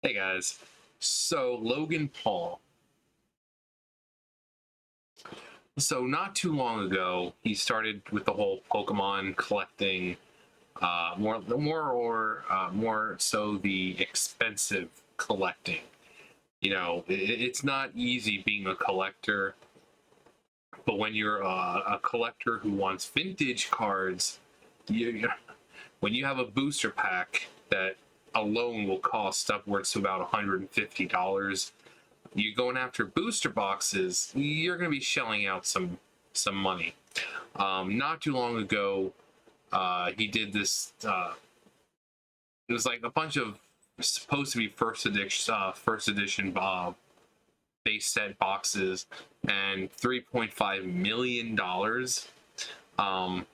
Hey guys, so Logan Paul. So not too long ago, he started with the whole Pokemon collecting, more so the expensive collecting. It's not easy being a collector, but when you're a collector who wants vintage cards, you when you have a booster pack that alone will cost upwards to about $150. You going after booster boxes, you're going to be shelling out some money. Not too long ago, he did this. It was like a bunch of supposed to be first edition base set boxes, and $3.5 million. Um,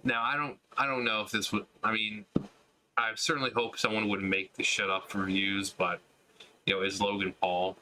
Now I don't know if this would. I mean, I certainly hope someone would make the shut up reviews, but it's Logan Paul.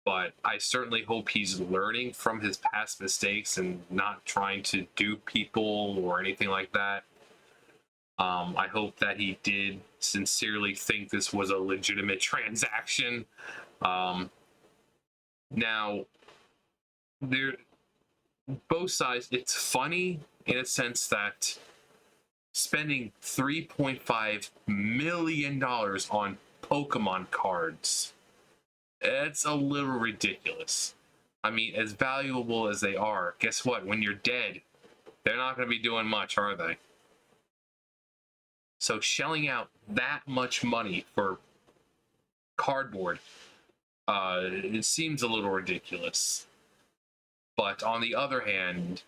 But I certainly hope he's learning from his past mistakes and not trying to dupe people or anything like that. I hope that he did sincerely think this was a legitimate transaction. Um, Now, there, both sides. It's funny in a sense that spending $3.5 million on Pokemon cards, it's a little ridiculous. I mean, as valuable as they are, guess what? When you're dead, they're not going to be doing much, are they? So shelling out that much money for cardboard, it seems a little ridiculous. But on the other hand,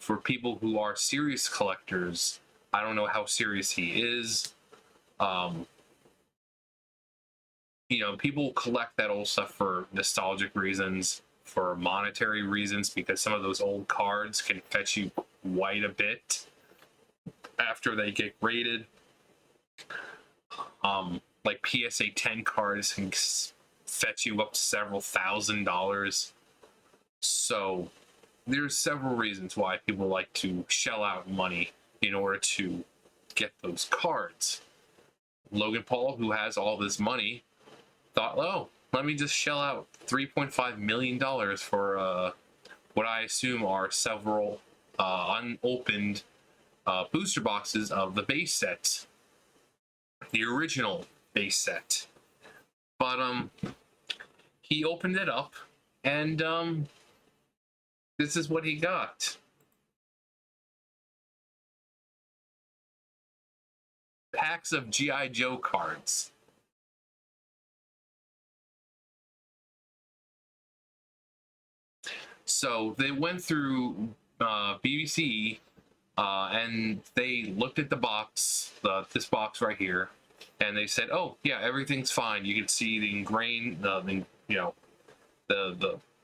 for people who are serious collectors, I don't know how serious he is. Um, People collect that old stuff for nostalgic reasons, for monetary reasons, because some of those old cards can fetch you quite a bit after they get graded. Like PSA 10 cards can fetch you up several $1,000s. So there's several reasons why people like to shell out money in order to get those cards. Logan Paul, who has all this money, thought, oh, let me just shell out $3.5 million for what I assume are several unopened booster boxes of the base set, the original base set. But he opened it up, and this is what he got. Packs of G.I. Joe cards. So they went through BBC, and they looked at the box, this box right here, and they said, "Oh yeah, everything's fine." You can see the ingrained, the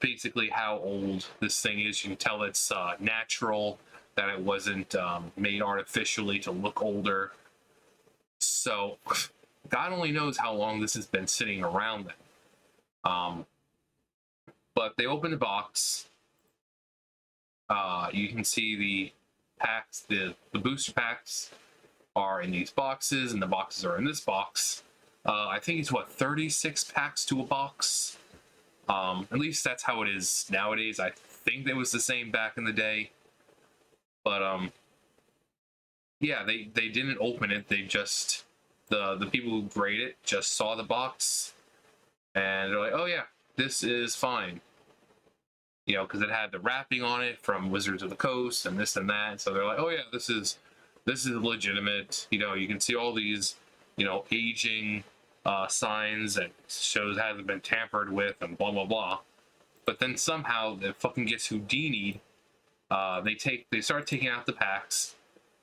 basically how old this thing is. You can tell it's natural, that it wasn't made artificially to look older. So God only knows how long this has been sitting around then. But they opened the box. You can see the packs, the booster packs are in these boxes, and the boxes are in this box. I think it's 36 packs to a box. At least that's how it is nowadays. I think it was the same back in the day. But yeah, they didn't open it. They just the people who grade it just saw the box, and they're like, oh yeah, this is fine. Because it had the wrapping on it from Wizards of the Coast and this and that. So they're like, oh yeah, this is legitimate. You can see all these, aging signs that shows hasn't been tampered with and blah blah blah. But then somehow it fucking gets Houdini. They start taking out the packs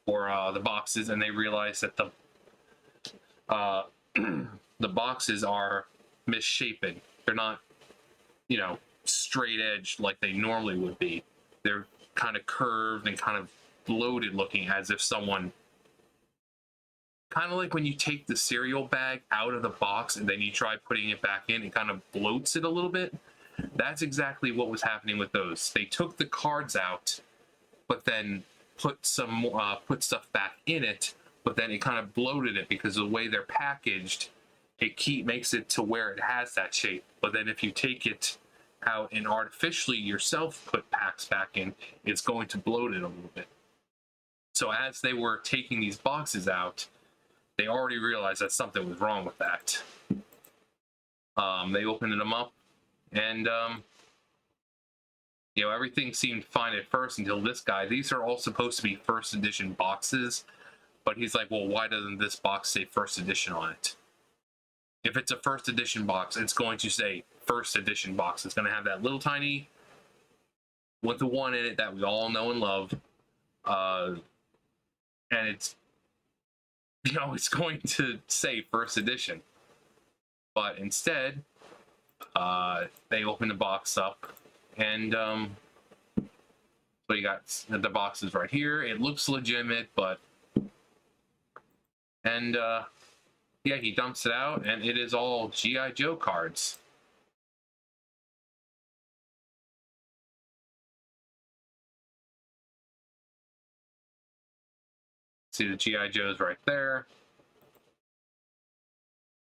or the boxes, and they realize that uh, the boxes are misshapen. They're not, straight edge like they normally would be. They're kind of curved and kind of bloated looking, as if someone, kind of like when you take the cereal bag out of the box and then you try putting it back in, it kind of bloats it a little bit. That's exactly what was happening with those. They took the cards out, but then put stuff back in it, but then it kind of bloated it because of the way they're packaged. It makes it to where it has that shape. But then if you take it out and artificially yourself put packs back in, it's going to bloat it a little bit. So as they were taking these boxes out, they already realized that something was wrong with that. They opened them up, and everything seemed fine at first until this guy. These are all supposed to be first edition boxes, but he's like, well, why doesn't this box say first edition on it? If it's a first edition box, it's going to say first edition box. It's going to have that little tiny with the one in it that we all know and love. And it's, it's going to say first edition. But instead, they open the box up, and so you got the boxes right here. It looks legitimate, but yeah, he dumps it out, and it is all G.I. Joe cards. See the G.I. Joes right there.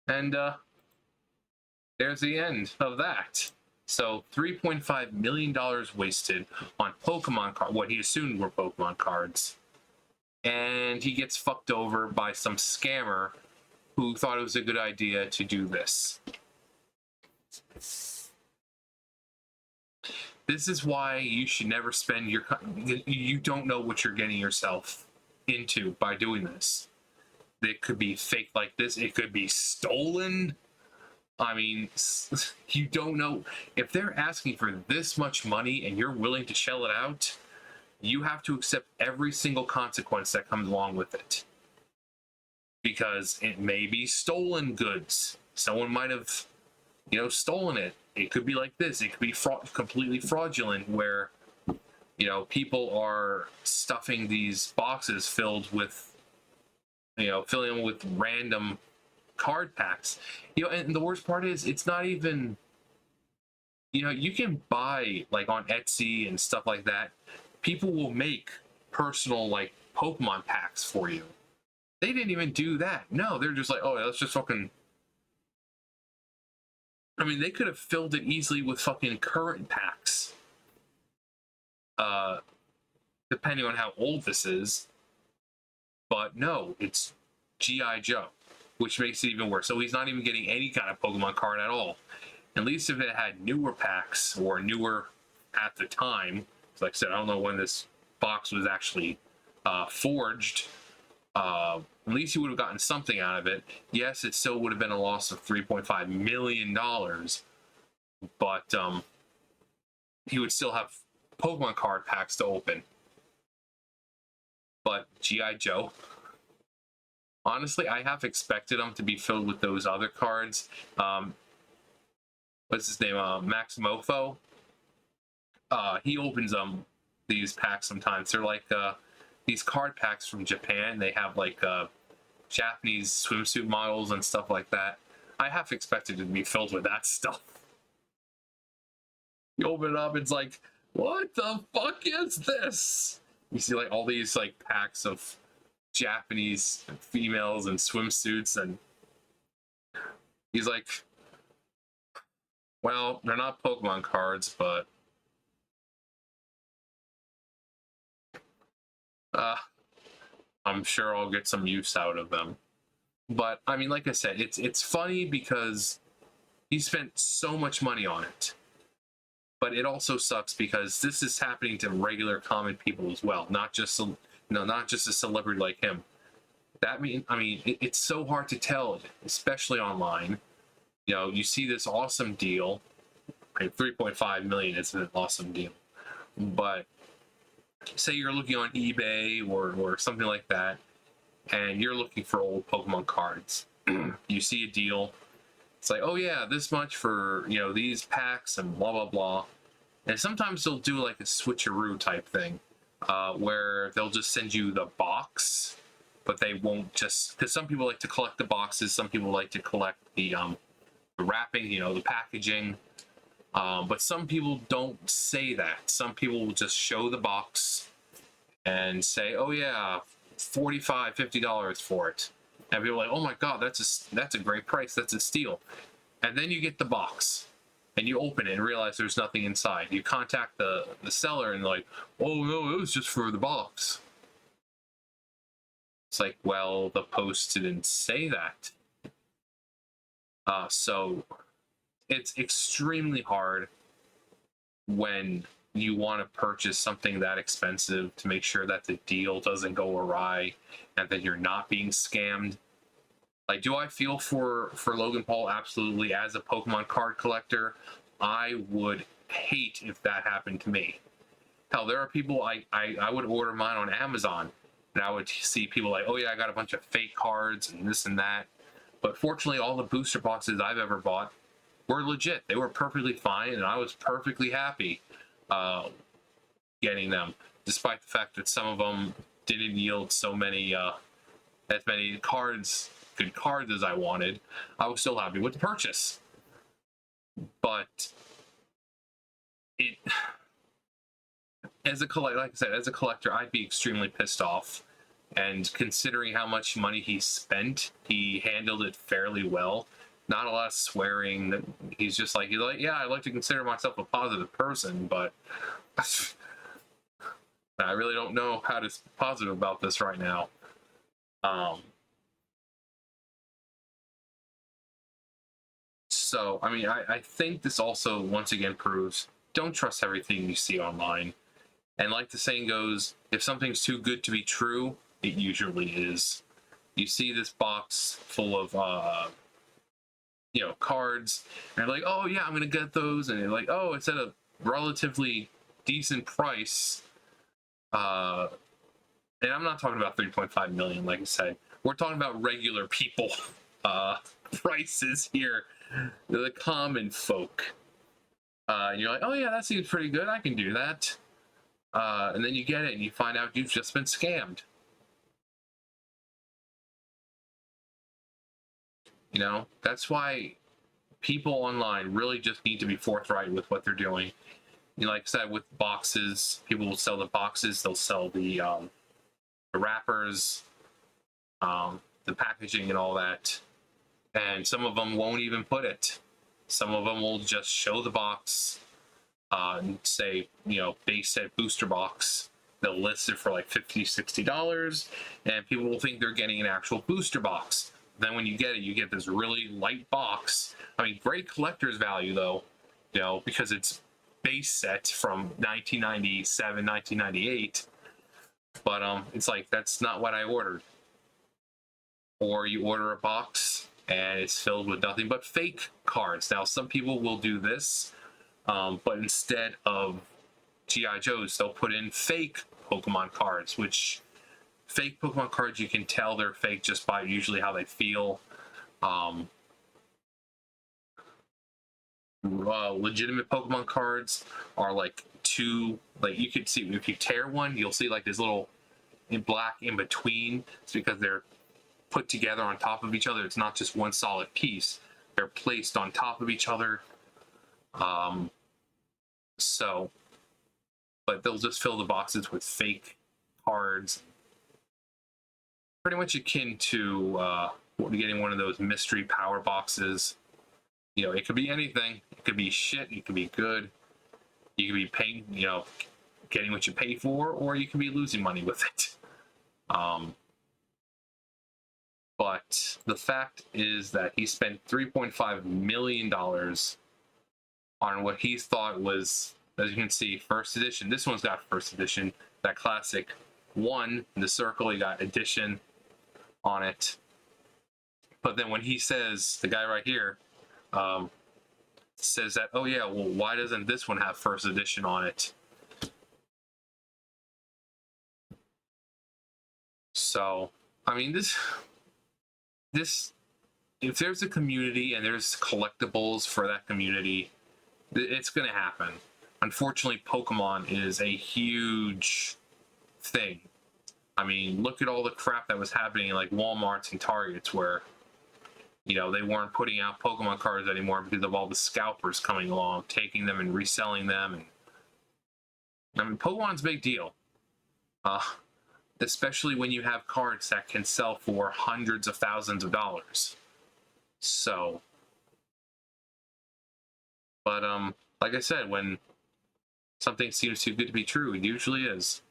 And there's the end of that. So $3.5 million wasted on Pokemon cards, what he assumed were Pokemon cards. And he gets fucked over by some scammer who thought it was a good idea to do this. This is why you should never spend your... You don't know what you're getting yourself into by doing this. It could be fake like this. It could be stolen. I mean, you don't know. If they're asking for this much money and you're willing to shell it out, you have to accept every single consequence that comes along with it. Because it may be stolen goods. Someone might have, stolen it. It could be like this. It could be completely fraudulent, where, people are stuffing these boxes filled with, filling them with random card packs. And the worst part is, it's not even, you can buy, like, on Etsy and stuff like that. People will make personal, like, Pokemon packs for you. They didn't even do that. No, they're just like, oh, let's just fucking... I mean, they could have filled it easily with fucking current packs. Depending on how old this is. But no, it's G.I. Joe, which makes it even worse. So he's not even getting any kind of Pokemon card at all. At least if it had newer packs, or newer at the time. Like I said, I don't know when this box was actually forged. At least he would have gotten something out of it. Yes, it still would have been a loss of $3.5 million, but he would still have Pokemon card packs to open. But G.I. Joe, honestly, I half expected them to be filled with those other cards. What's his name? Maximofo. He opens these packs sometimes. They're like these card packs from Japan. They have like Japanese swimsuit models and stuff like that. I half expected it to be filled with that stuff. You open it up, it's like, what the fuck is this? You see like all these like packs of Japanese females in swimsuits, and he's like, well, they're not Pokemon cards, but I'm sure I'll get some use out of them. But I mean, like I said, it's funny because he spent so much money on it. But it also sucks because this is happening to regular common people as well, not just a celebrity like him. It's so hard to tell, especially online. You see this awesome deal. $3.5 million is an awesome deal, but say you're looking on eBay or something like that, and you're looking for old Pokemon cards. You see a deal. It's like, oh yeah, this much for, these packs and blah, blah, blah. And sometimes they'll do like a switcheroo type thing, where they'll just send you the box, but they won't just, because some people like to collect the boxes, some people like to collect the wrapping, the packaging. But some people don't say that. Some people will just show the box and say, oh yeah, $45, $50 for it. And people are like, oh my God, that's a great price. That's a steal. And then you get the box and you open it and realize there's nothing inside. You contact the seller and like, oh no, it was just for the box. It's like, well, the post didn't say that. So it's extremely hard when you want to purchase something that expensive to make sure that the deal doesn't go awry and that you're not being scammed. Like, do I feel for Logan Paul? Absolutely. As a Pokemon card collector, I would hate if that happened to me. Hell, there are people I would order mine on Amazon, and I would see people like, oh yeah, I got a bunch of fake cards and this and that. But fortunately, all the booster boxes I've ever bought were legit. They were perfectly fine, and I was perfectly happy getting them, despite the fact that some of them didn't yield so many as many good cards as I wanted. I was still happy with the purchase. But it, as a collector, like I said, as a collector, I'd be extremely pissed off. And considering how much money he spent, he handled it fairly well. Not a lot of swearing. He's like, yeah, I like to consider myself a positive person, but I really don't know how to be positive about this right now. So, I mean, I think this also, once again, proves don't trust everything you see online. And like the saying goes, if something's too good to be true, it usually is. You see this box full of, cards, and you're like, oh yeah, I'm gonna get those, and you're like, oh, it's at a relatively decent price. And I'm not talking about 3.5 million, like I said. We're talking about regular people prices here, the common folk. And you're like, oh yeah, that seems pretty good. I can do that. And then you get it, and you find out you've just been scammed. That's why people online really just need to be forthright with what they're doing. Like I said, with boxes, people will sell the boxes, they'll sell the wrappers, the packaging and all that. And some of them won't even put it. Some of them will just show the box and say, base set booster box. They'll list it for like $50, $60, and people will think they're getting an actual booster box. Then when you get it, you get this really light box. I mean, great collector's value though, because it's base set from 1997, 1998. But it's like, that's not what I ordered. Or you order a box and it's filled with nothing but fake cards. Now, some people will do this, but instead of G.I. Joes, they'll put in fake Pokemon cards, which fake Pokemon cards, you can tell they're fake just by usually how they feel. Legitimate Pokemon cards are like you could see, if you tear one, you'll see like this little in black in between. It's because they're put together on top of each other. It's not just one solid piece. They're placed on top of each other. But they'll just fill the boxes with fake cards. Pretty much akin to getting one of those mystery power boxes. It could be anything. It could be shit. It could be good. You could be paying, getting what you pay for, or you could be losing money with it. But the fact is that he spent $3.5 million on what he thought was, as you can see, first edition. This one's got first edition, that classic one in the circle. You got edition on it. But then when he says, the guy right here, says that, oh yeah, well, why doesn't this one have first edition on it? So, I mean, this, if there's a community and there's collectibles for that community, it's going to happen. Unfortunately, Pokemon is a huge thing. I mean, look at all the crap that was happening in like Walmarts and Targets where, they weren't putting out Pokemon cards anymore because of all the scalpers coming along, taking them and reselling them. And I mean, Pokemon's a big deal. Uh, especially when you have cards that can sell for hundreds of thousands of dollars. So, but like I said, when something seems too good to be true, it usually is.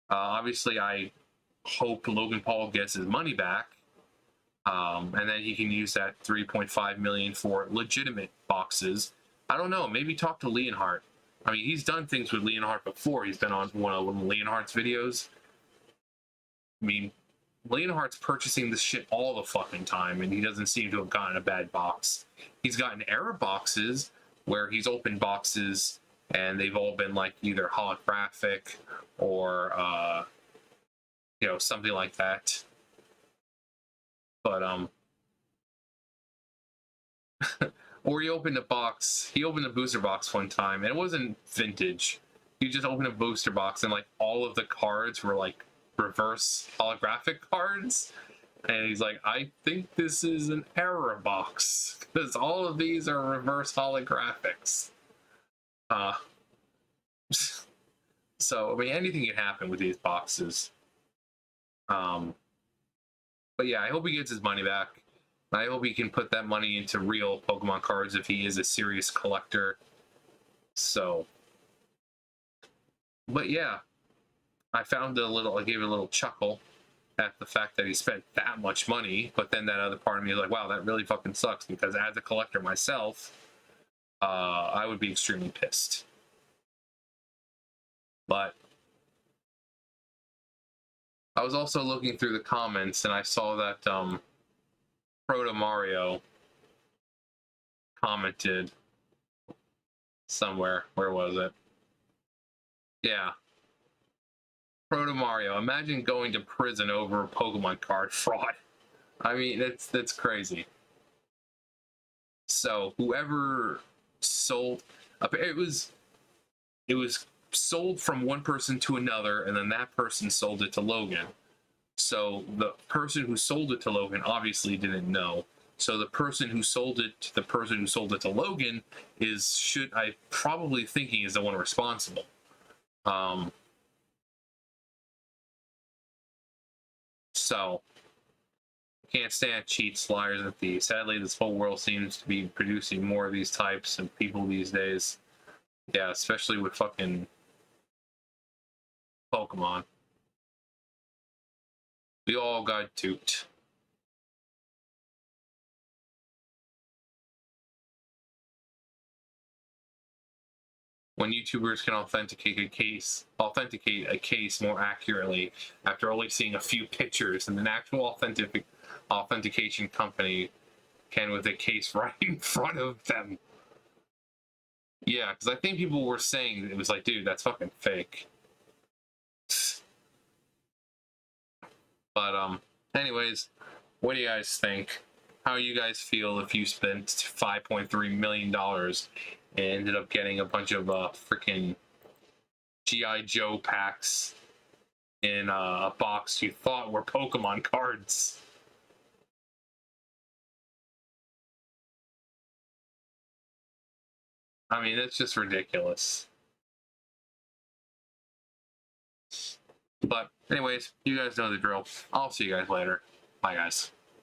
Obviously, I hope Logan Paul gets his money back, and then he can use that 3.5 million for legitimate boxes. I don't know. Maybe talk to Leonhardt. I mean, he's done things with Leonhardt before. He's been on one of Leonhardt's videos. I mean, Leonhardt's purchasing this shit all the fucking time, and he doesn't seem to have gotten a bad box. He's gotten error boxes where he's opened boxes and they've all been like either holographic or you know, something like that. But or he opened a box. He opened a booster box one time, and it wasn't vintage. You just opened a booster box, and like all of the cards were like reverse holographic cards. And he's like, I think this is an error box because all of these are reverse holographics. So I mean, anything can happen with these boxes. But yeah, I hope he gets his money back. I hope he can put that money into real Pokemon cards if he is a serious collector. So, but yeah, I found I gave it a little chuckle at the fact that he spent that much money, but then that other part of me is like, wow, that really fucking sucks, because as a collector myself, I would be extremely pissed. But I was also looking through the comments and I saw that Proto Mario commented somewhere. Where was it? Yeah. Proto Mario, imagine going to prison over a Pokemon card fraud. I mean, that's crazy. So whoever sold, it was sold from one person to another, and then that person sold it to Logan. So the person who sold it to Logan obviously didn't know. So the person who sold it to the person who sold it to Logan I probably thinking is the one responsible. So can't stand cheats, liars, and thieves. Sadly, this whole world seems to be producing more of these types of people these days. Yeah, especially with fucking Pokemon. We all got duped. When YouTubers can authenticate a case more accurately after only seeing a few pictures than an actual authentication company can with a case right in front of them. Yeah, because I think people were saying it was like, dude, that's fucking fake. But anyways, what do you guys think? How you guys feel if you spent $5.3 million and ended up getting a bunch of freaking G.I. Joe packs in a box you thought were Pokemon cards? I mean, it's just ridiculous. But anyways, you guys know the drill. I'll see you guys later. Bye, guys.